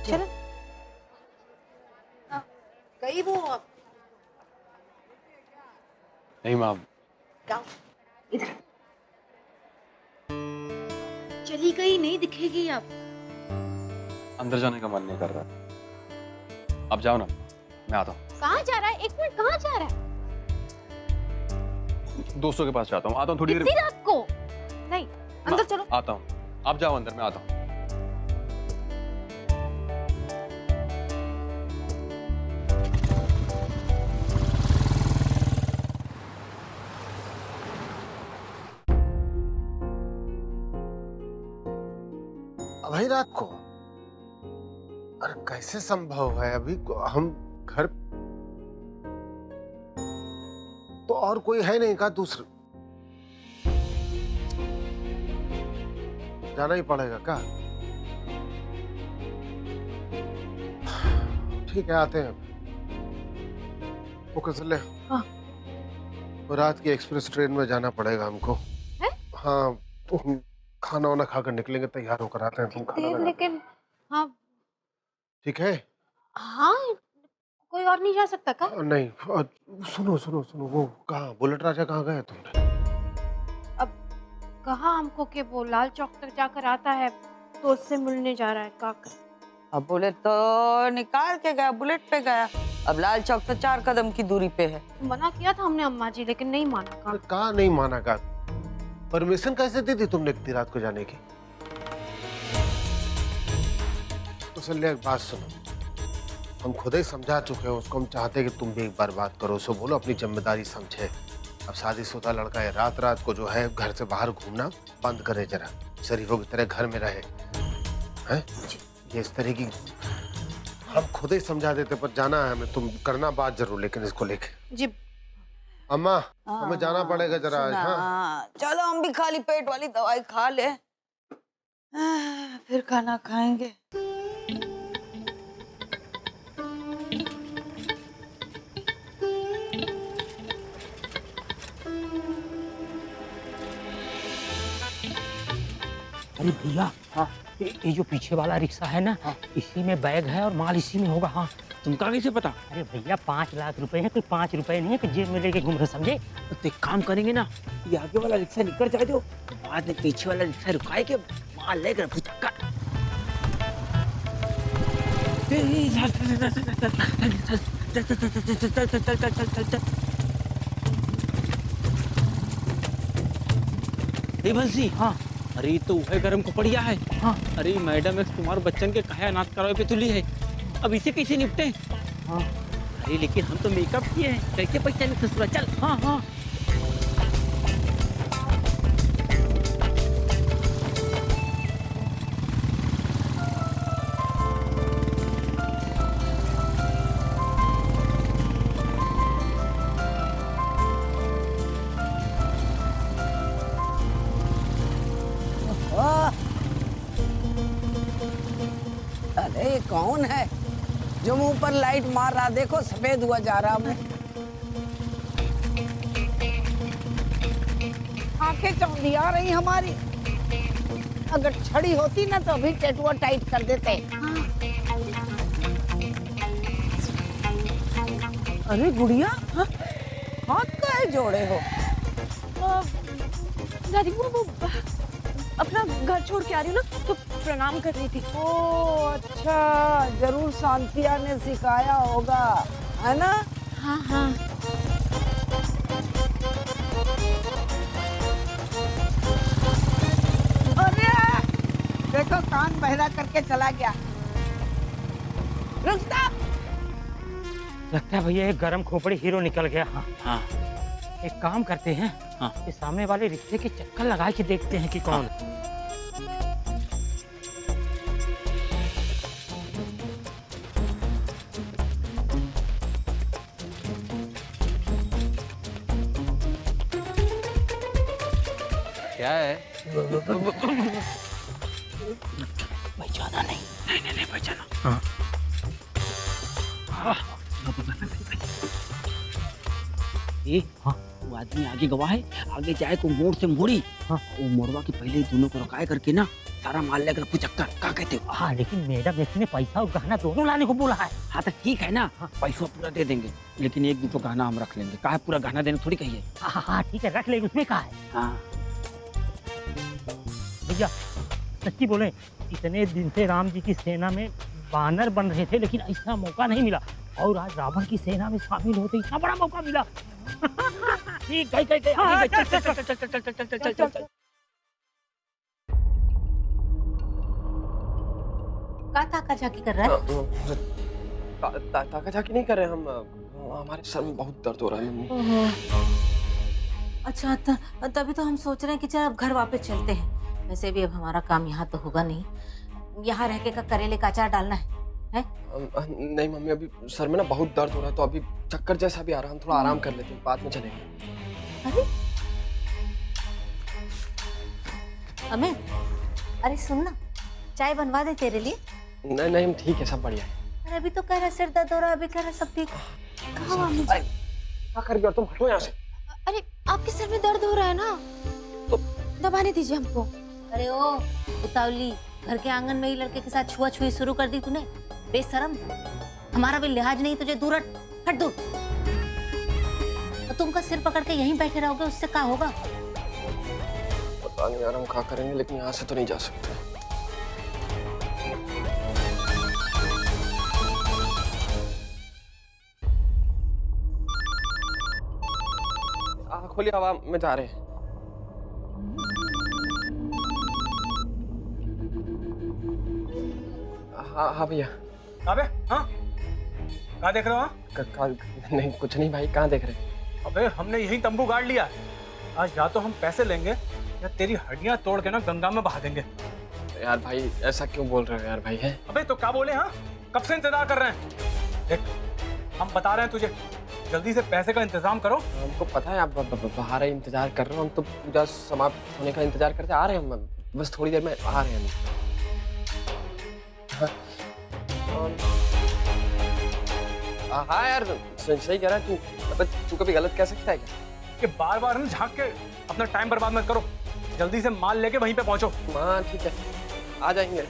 चलो गई वो अब। नहीं माँ, क्या इधर चली गई, नहीं दिखेगी अब। अंदर जाने का मन नहीं कर रहा। अब जाओ ना, मैं आता हूँ। कहाँ जा रहा है? एक मिनट, कहाँ जा रहा है? दोस्तों के पास जाता हूँ, आता हूँ थोड़ी देर। इतनी रात को? नहीं, अंदर चलो। आता हूँ, आप जाओ अंदर, मैं आता हूँ। अभी रात को? अरे कैसे संभव है? अभी हम घर तो और कोई है नहीं का? दूसरा जाना ही पड़ेगा क्या? ठीक है, आते हैं। ओके चले। हाँ। वो रात की एक्सप्रेस ट्रेन में जाना पड़ेगा हमको। है? हाँ, तो हम खाना वाना खाकर निकलेंगे, तैयार होकर आते हैं। तुम खाना लगा। लेकिन हाँ ठीक है। हाँ, कोई और नहीं जा सकता का? नहीं, सुनो सुनो सुनो, वो कहाँ बुलेट राजा कहाँ गए तुमने? अब कहा हमको कि वो लाल चौक तक जाकर आता है तो उससे मिलने जा रहा है काका। अब बुलेट तो निकाल के गया, बुलेट पे गया। अब लाल चौक तो 4 कदम की दूरी पे है। मना किया था हमने अम्मा जी, लेकिन नहीं माना का। कहा नहीं माना का? परमिशन कैसे दी थी तुमने इतनी रात को जाने की? तो चलिए एक बात सुनो, हम खुद ही समझा चुके हैं उसको। हम चाहते हैं कि तुम भी एक बार बात करो, उसको बोलो अपनी जिम्मेदारी समझे। अब शादीशुदा लड़का है, रात रात को जो है घर से बाहर घूमना बंद करे, जरा शरीफों की तरह घर में रहे। हैं? ये इस तरह की हम खुद ही समझा देते, पर जाना है हमें। तुम करना बात जरूर लेकिन इसको लेके। जी अम्मा, हमें जाना पड़ेगा जरा आज। हाँ, चलो हम भी खाली पेट वाली दवाई खा ले, फिर खाना खाएंगे। अरे भैया, हाँ, ये जो पीछे वाला रिक्शा है ना, हाँ, इसी में बैग है और माल इसी में होगा। हाँ, तुमका कैसे पता? अरे भैया 5 लाख रुपए है, कोई 5 रुपए नहीं है कि जेब में लेके घूम रहे, समझे? तो एक काम करेंगे ना, ये आगे वाला रिक्शा निकल जाए दो, बाद में पीछे वाला रिक्शा रुकाए के माल लेकर फुचक्का। बंसी, हाँ, अरे तो वह गरम कपड़िया है। हाँ, अरे मैडम एक तुम्हारे बच्चन के कहे अनाथ करावे पे तुली है, अब इसे कैसे निपटे? हाँ, अरे लेकिन हम तो मेकअप किए हैं, कैसे पहचाने ससुरा? चल। हाँ, हाँ। अरे ये कौन है जो मुंह पर लाइट मार रहा? देखो सफेद हुआ जा रहा मुंह। आंखें चौंधिया रही हमारी। अगर छड़ी होती ना तो अभी टेटुआ टाइट कर देते। अरे गुड़िया, हाथ काहे जोड़े हो? दादी वो अपना घर छोड़ के आ रही हूँ ना, तो प्रणाम कर रही थी। ओ अच्छा, जरूर शांतिया ने सिखाया होगा, है ना? हाँ हाँ। अरे देखो कान बहरा करके चला गया। रुकता। लगता है भैया एक गरम खोपड़ी हीरो निकल गया। हाँ, हाँ, एक काम करते हैं, हाँ, ये सामने वाले रिक्शे के चक्कर लगा के देखते हैं कि कौन। क्या है? पहचाना नहीं। नहीं पहचाना। हाँ, ये हाँ, वो आदमी आगे गवा है, आगे जाए को मोड़ से मोड़ी। हाँ, वो मोड़वा के पहले दोनों को रुकाए करके ना सारा माल लेकर पुचक्कर क्या कहते हो? हाँ लेकिन मैडम इसने पैसा और गहना दोनों लाने को बोला है। हाँ तो ठीक है ना, पैसा पूरा दे देंगे, लेकिन एक दिन तो गहना हम रख लेंगे। काहे पूरा गहना देने थोड़ी कहिए। हाँ ठीक है रख लेंगे, उसमें कहा है। हाँ भैया सच्ची बोले, इतने दिन से राम जी की सेना में बानर बन रहे थे, लेकिन ऐसा मौका नहीं मिला, और आज रावण की सेना में शामिल होते इतना बड़ा मौका मिला। ठीक है चल का ताका झाकी कर रहा है? ताका झाकी नहीं कर रहे हम, हमारे सर में बहुत दर्द हो रहा है मम्मी। ओहो। अच्छा तभी तो हम सोच रहे हैं कि चल अब घर वापस चलते हैं। वैसे भी अब हमारा काम यहाँ तो होगा नहीं, यहाँ रह के का करेले का अचार डालना है? नहीं मम्मी, अभी सर में ना बहुत दर्द हो रहा है, तो अभी चक्कर जैसा भी आ रहा है, हम थोड़ा आराम कर लेते हैं, बाद में चलेंगे। अरे अमित, अरे सुन ना, चाय बनवा दे तेरे लिए। नहीं नहीं, हम ठीक है, सब बढ़िया है। अरे अभी तो कह रहा सिर दर्द हो रहा है, अभी कह रहा सब ठीक। कहाँ हुआ मुझे? क्या कर गया तुम, हटो यहाँ से। अरे आपके सर में दर्द हो रहा है ना, तो दबाने दीजिए हमको। अरे ओ उतावली, घर के आंगन में ही लड़के के साथ छुआ छुई शुरू कर दी तूने, बेशरम। हमारा भी लिहाज नहीं, तुझे दूर हट दूर। तो तुमका सिर पकड़ के यहीं बैठे रहोगे, उससे क्या होगा? पता नहीं यार हम क्या करेंगे, लेकिन यहाँ से तो नहीं जा सकते। खुली हवा में जा रहे हैं। हाँ हाँ भैया। अबे हाँ, कहाँ देख रहे हो? नहीं कुछ नहीं भाई, कहाँ देख रहे हैं? अबे हमने यही तंबू गाड़ लिया है। आज या तो हम पैसे लेंगे या तेरी हड्डियां तोड़ के ना गंगा में बहा देंगे। यार भाई ऐसा क्यों बोल रहे हो यार भाई? है अबे तो क्या बोले? हाँ कब से इंतजार कर रहे हैं? देख हम बता रहे हैं तुझे, जल्दी से पैसे का इंतजाम करो। हमको पता है आप बाहर ही इंतजार कर रहे हो, हम तो पूजा समाप्त होने का इंतजार करते आ रहे हैं हम, बस थोड़ी देर में आ रहे हैं हम। हाँ यार सही कह रहा है तू, तू कभी गलत कह सकता है क्या? कि बार बार ना झांक के अपना टाइम बर्बाद मत करो, जल्दी से माल लेके वहीं पे पहुंचो। हाँ ठीक है, आ जाएंगे।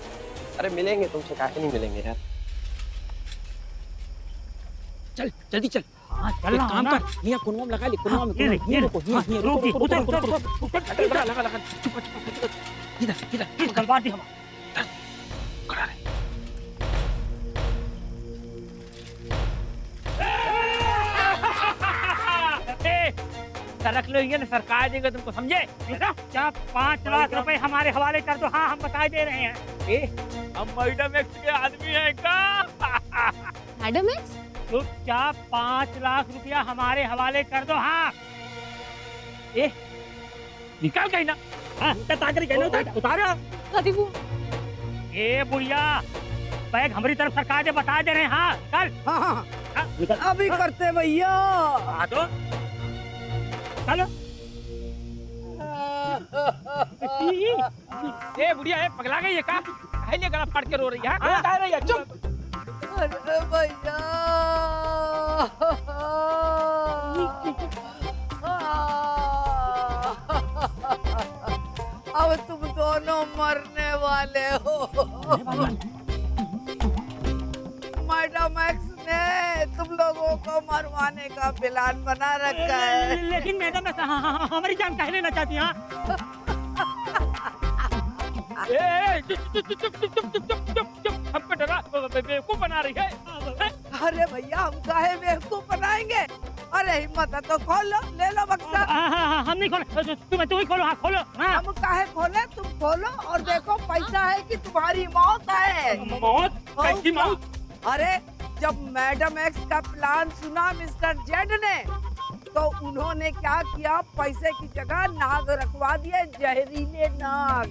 अरे मिलेंगे तुमसे, काहे नहीं मिलेंगे यार। चल जल्दी चल। हाँ चल एक रहा काम ना। कर, यहाँ कुनवा में लगा ले, कुनवा में ये रुको, रुक लगा इधर गलवा दी हवा। करा रहे। रख लो, ये सरकार देंगे तुमको, समझे? क्या 5 लाख रुपए हमारे हवाले कर दो। हाँ हम बता दे रहे हैं। हम मैडम एक्स के आदमी हैं का। Madam x? चुपचाप 5 लाख रुपया हमारे हवाले कर दो। हाँ निकाल गई ना। हाँ उतारो। ए बुढ़िया, बैग हमारी तरफ सरकार ने बता दे रहे हैं। हाँ चल। हाँ अभी करते भैया। तो चलो। ए बुढ़िया, ए पगला गई है का? काहे लिए गला फाड़ के रो रही है? हाँ कह रही है? चुप। अरे भैया अब तुम दोनों मरने वाले हो। मैडम एक्स ने तुम लोगों को मरवाने का प्लान बना रखा है। लेकिन मैडम हमारी जान काहे लेना चाहती हैं? चुप, हमको डरा बेवकूफ बना रही है। अरे भैया हम काहे बेवकूफ बनाएंगे? अरे हिम्मत है तो खोलो, ले लो बक्सा। हम नहीं खोले, तुम ही खोलो। हाँ खोलो। हम काहे खोले? तुम खोलो और देखो पैसा है कि तुम्हारी मौत है। मौत? कैसी मौत? अरे जब मैडम एक्स का प्लान सुना मिस्टर जेड ने, तो उन्होंने क्या किया, पैसे की जगह नाग रखवा दिए, जहरीले नाग।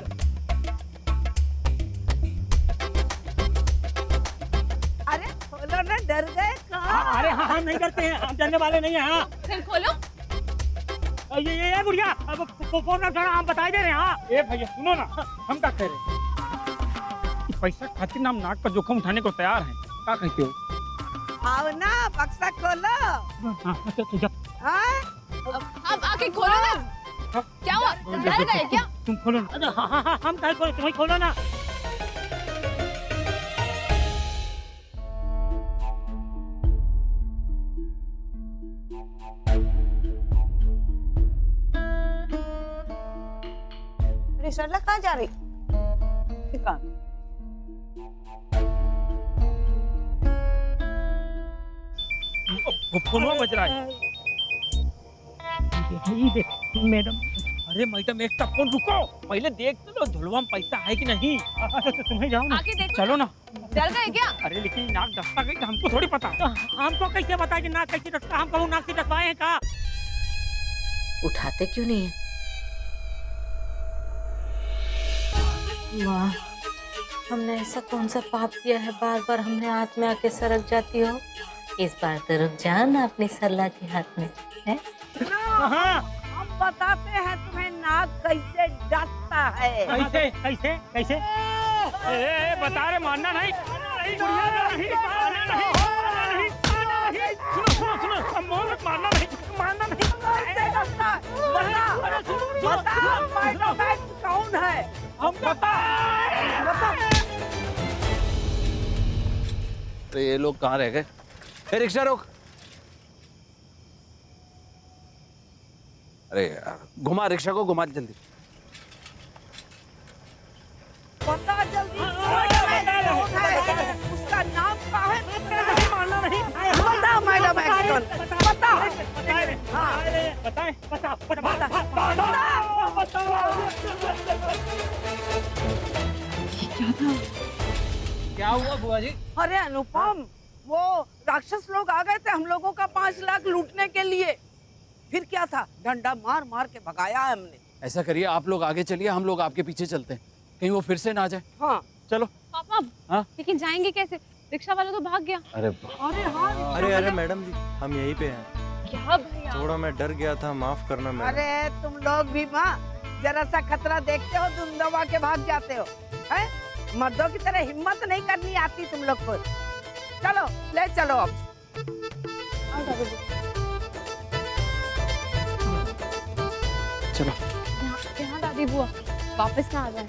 अरे खोलो ना, डर गए कहाँ? अरे हाँ हम नहीं करते हैं, हम डरने वाले नहीं हैं। हाँ खोलो। ये बुढ़िया, फोन रख, हम बता दे रहे हैं। हाँ ए भैया सुनो ना, हम क्या कह रहे हैं? पैसा खातिर हम नाक पर जोखिम उठाने को तैयार हैं। क्या कहते हो? आओ ना, बक्सा खोलो। हाँ? अब आके खोलो ना। क्या हुआ? डर गए क्या? तुम खोलो ना। अरे हाँ हाँ हाँ, हम कहे खोलो, तुम्हें खोलो ना। अरे सरला कहाँ जा रही? कहाँ? फोनवा बज रहा है। ये देख मैडम। अरे मैडम एक तक फोन रुको, पहले देख तो लो झोलवा में पैसा है कि नहीं। अच्छा तो तुम्हें जाओ ना। आके देखो। चलो ना। डर गए क्या? अरे लेकिन नाक डसता गई तो हमको थोड़ी पता। तो हमको कैसे पता कि नाक कैसे डसता? हम कहूँ नाक से डसवाए हैं का? उठाते क्यों नहीं है? वाह, हमने ऐसा कौन सा पाप किया है, बार बार हमने हाथ में आके सरक जाती हो। इस बार तो रुक जाओ ना अपनी सरला के हाथ में, है? हाँ। हम बताते हैं तुम्हें नाक कैसे डसता है। कैसे? कैसे कैसे? ए, बता रहे, मानना नहीं। नहीं, मानना नहीं, मानना नहीं, मानना नहीं, मानना नहीं। सुनो सुनो सुनो, हम मोहम्मद मानना नहीं, मानना नहीं। कैसे डसता? बता मैडम एक्स कौन है? हम बता। अरे ये लोग कहाँ रह गए? ए, रिक्शा रोक। अरे यार, घुमा रिक्शा को, घुमा जल्दी। बता जल्दी मैडम एक्स कौन है? उसका नाम क्या है? मानना नहीं। बता मैडम एक्स कौन? बता। हाँ बताए बता क्या हुआ बुआ जी? अरे अनुपम, वो राक्षस लोग आ गए थे हम लोगों का 5 लाख लूटने के लिए। फिर क्या था, डंडा मार मार के भगाया है हमने। ऐसा करिए, आप लोग आगे चलिए, हम लोग आपके पीछे चलते हैं, कहीं वो फिर से ना आ जाए। हाँ चलो। पापा, हाँ? लेकिन जाएंगे कैसे? रिक्शा वाला तो भाग गया। अरे अरे हाँ अरे मैडम जी, हम यहीं पे हैं। क्या भैया? थोड़ा मैं डर गया था, माफ करना मैडम। अरे तुम लोग भी माँ जरा सा खतरा देखते हो, तुम दबा के भाग जाते हो। हैं? मर्दों की तरह हिम्मत नहीं करनी आती तुम लोग को। चलो ले चलो अब। चलो। यहाँ दादी बुआ वापस ना आ जाए।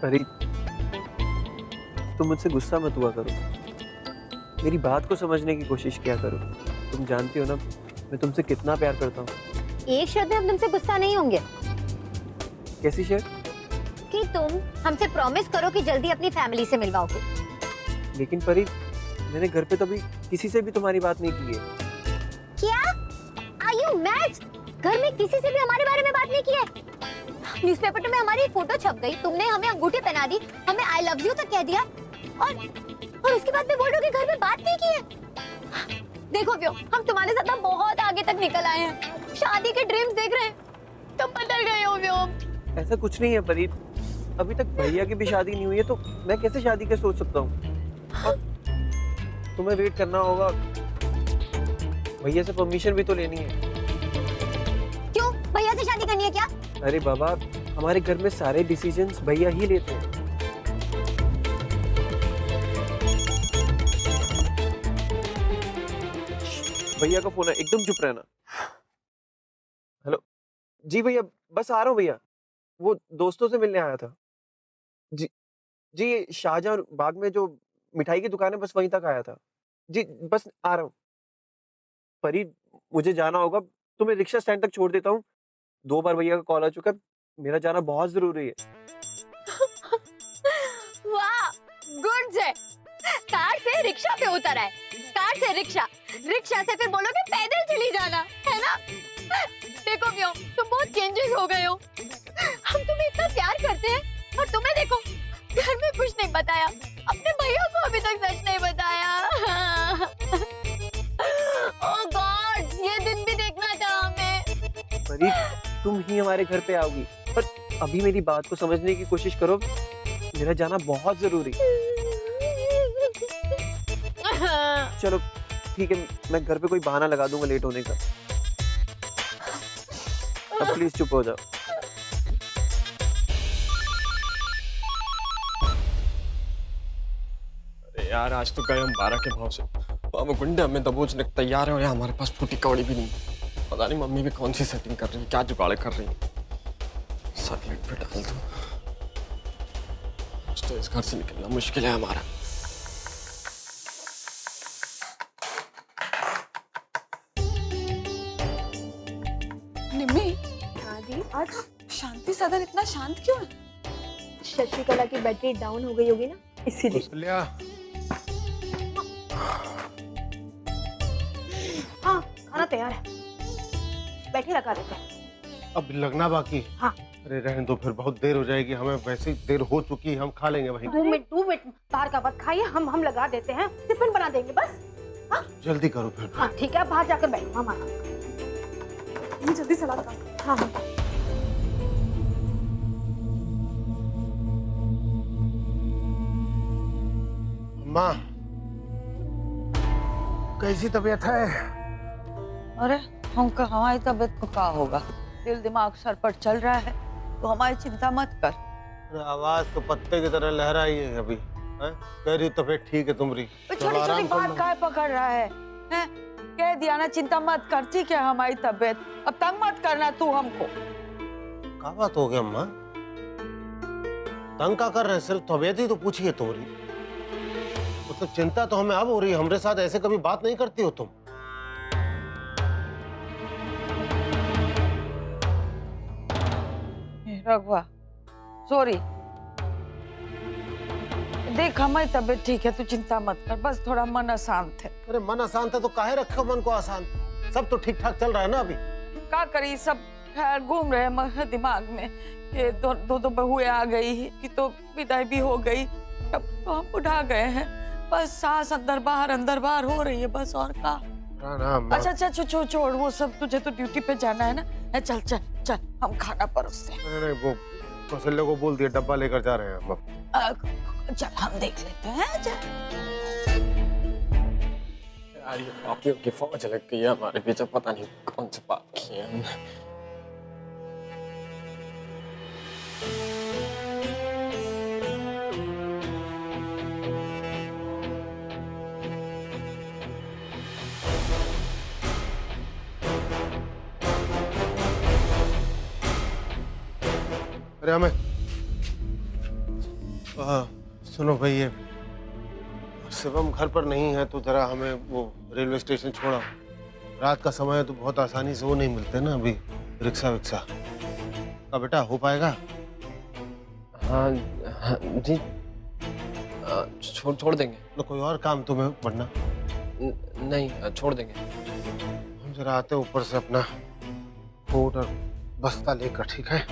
परी, तुम मुझसे गुस्सा मत हुआ करो, मेरी बात को समझने की कोशिश किया करो। तुम जानती हो ना मैं तुमसे कितना प्यार करता हूँ। एक शर्त में हम तुमसे गुस्सा नहीं होंगे कैसी शर्त? कि तुम हमसे प्रॉमिस करो कि जल्दी अपनी फैमिली से मिलवाओगे। लेकिन परी, मैंने घर पे कभी किसी से भी तुम्हारी बात नहीं की है। क्या? Are you mad? घर में किसी से भी हमारे बारे में बात नहीं की है? न्यूज़पेपर में हमारी फोटो छप गई, तुमने हमें अंगूठी पहना दी, हमें आई लव यू तक कह दिया, और उसके बाद में बोल रहे हो कि घर में बात नहीं की है। देखो व्यो, हम तुम्हारे साथ ना बहुत आगे तक निकल आए हैं, शादी के ड्रीम्स देख रहे हैं, तुम बदल गए हो व्यो। ऐसा कुछ नहीं है परी, अभी तक भैया की भी शादी नहीं हुई है, तो मैं कैसे शादी का सोच सकता हूँ? और तुम्हें वेट करना होगा, भैया से परमिशन भी तो लेनी है। क्यों? भैया से शादी करनी है क्या? अरे बाबा, हमारे घर में सारे डिसीजंस भैया ही लेते हैं। भैया का फोन है, एकदम चुप रहना। हेलो जी भैया, बस आ रहा हूँ भैया, वो दोस्तों से मिलने आया था। जी जी, ये शाहजहां बाग में जो मिठाई की दुकान है, बस वहीं तक आया था जी, बस आ रहा हूँ। परी, मुझे जाना होगा, तुम्हें रिक्शा स्टैंड तक छोड़ देता हूँ। 2 बार भैया का कॉल आ चुका है, मेरा जाना बहुत जरूरी है। वाह, गुड जे। कार से रिक्शा पे उतर आए, कार से रिक्शा, रिक्शा से फिर बोलोगे पैदल चली जाना, है ना? देखो व्यो, तुम बहुत चेंजेस हो गए हो। हम तुम्हें इतना प्यार करते हैं और तुम्हें देखो, घर में कुछ नहीं बताया, अपने भैया को अभी तक सच नहीं बताया। ओह गॉड, ये दिन भी देखना था हमें। परी, तुम ही हमारे घर पे आओगी, पर अभी मेरी बात को समझने की कोशिश करो, मेरा जाना बहुत जरूरी। चलो ठीक है, मैं घर पे कोई बहाना लगा दूंगा लेट होने का। अब प्लीज चुप हो जाओ। अरे यार आज तो गए हम 12 के भाव से। अब गुंडे हमें दबोचने को तैयार है और यहाँ हमारे पास फूटी कौड़ी भी नहीं। पता नहीं मम्मी भी कौन सी सेटिंग कर रही है, क्या जुगाड़ कर रही है। सर्किट पे डाल दो। तो इस घर से निकलना मुश्किल है हमारा। निम्मी, हाँ दी, आज शांति सदन इतना शांत क्यों है? शशिकला की बैटरी डाउन हो गई होगी ना, इसीलिए। कौशल्या, हाँ खाना तैयार है, बैठे लगा देते हैं। अब लगना बाकी। हाँ। अरे रहने दो, फिर बहुत देर हो जाएगी, हमें वैसे ही देर हो चुकी है, हम खा लेंगे वहीं। 2 मिनट बाहर का बात खाइए, हम लगा देते हैं, टिफिन बना देंगे बस। हाँ जल्दी करो फिर। हाँ ठीक है, आप बाहर जाकर बैठो। हम जल्दी सलाद खा। हाँ हाँ माँ, कैसी तबीयत है? अरे हमारी तबीयत को क्या होगा? दिल दिमाग सर पर चल रहा है, तो हमारी चिंता मत कर। अरे आवाज तो पत्ते की तरह लहराई है अभी। हैं? कह रही तबीयत ठीक है तुम्हारी। छोटी छोटी बात काय पकड़ रहा है? हैं? कह दिया ना चिंता मत कर, ठीक है हमारी तबीयत। अब तंग मत करना तू हमको। क्या बात हो गई अम्मा? तंग का कर रहे हैं? सिर्फ तबीयत ही तो पूछी है तुम्हारी। मतलब चिंता तो हमें अब हो रही है, हमारे साथ ऐसे कभी बात नहीं करती हो तुम। रघुआ सॉरी, देख हमारी तबीयत ठीक है, तू चिंता मत कर, बस थोड़ा मन अशांत है। अरे मन अशांत है तो काहे रखो मन को अशांत? सब तो ठीक ठाक चल रहा है ना अभी। क्या करी, सब ख्याल घूम रहे हैं दिमाग में। ये दो बहुएं आ गई कि तो विदाई भी हो गई, अब तो हम उठा गए हैं। बस सांस अंदर बाहर हो रही है बस, और का। अच्छा छोड़ वो सब, तुझे तो ड्यूटी पे जाना है ना। चल चल चल हम खाना परोसते हैं। नहीं वो कौशल्या को बोल दिया, डब्बा लेकर जा रहे हैं हम। चल हम देख लेते हैं। चल यार ये पापियों की फौज लग गई है हमारे पीछे, पता नहीं कौन से पाप किए हैं हमने। अरे हमें सुनो भाई, ये शिवम घर पर नहीं है तो जरा हमें वो रेलवे स्टेशन छोड़ा। रात का समय है तो बहुत आसानी से वो नहीं मिलते ना अभी, रिक्शा विक्शा का। बेटा हो पाएगा? हाँ जी, छोड़ देंगे। तो कोई और काम तुम्हें पड़ना? नहीं छोड़ देंगे। हम जरा आते ऊपर से अपना कोट और बस्ता लेकर, ठीक है?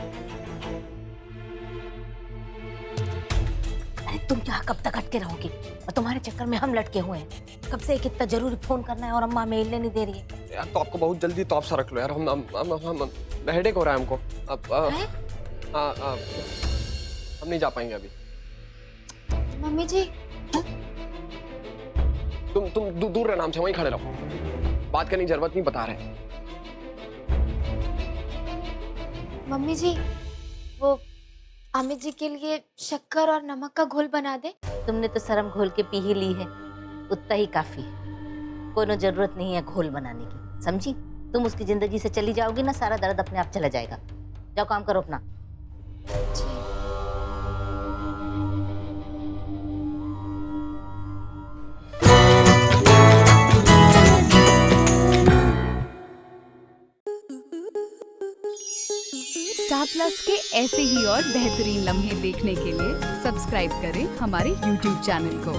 तुम क्या कब तक अटके रहोगे? और तुम्हारे चक्कर में हम लटके हुए हैं। कब से एक इतना जरूरी फोन करना है और अम्मा मेल नहीं दे रही है। यार तो आपको बहुत जल्दी तो आप सा रख लो यार, हम हेडेक हो रहा है हमको। अब हम नहीं जा पाएंगे अभी। मम्मी जी। तुम दूर रहना हमसे, वहीं खड़े रहो, बात करने की जरूरत नहीं, बता रहे। मम्मी जी, वो अमित जी के लिए शक्कर और नमक का घोल बना दे। तुमने तो शर्म घोल के पी ही ली है, उतना ही काफी है। कोनो जरूरत नहीं है घोल बनाने की, समझी? तुम उसकी जिंदगी से चली जाओगी ना, सारा दर्द अपने आप चला जाएगा। जाओ काम करो अपना। स्टार प्लस के ऐसे ही और बेहतरीन लम्हे देखने के लिए सब्सक्राइब करें हमारे YouTube चैनल को।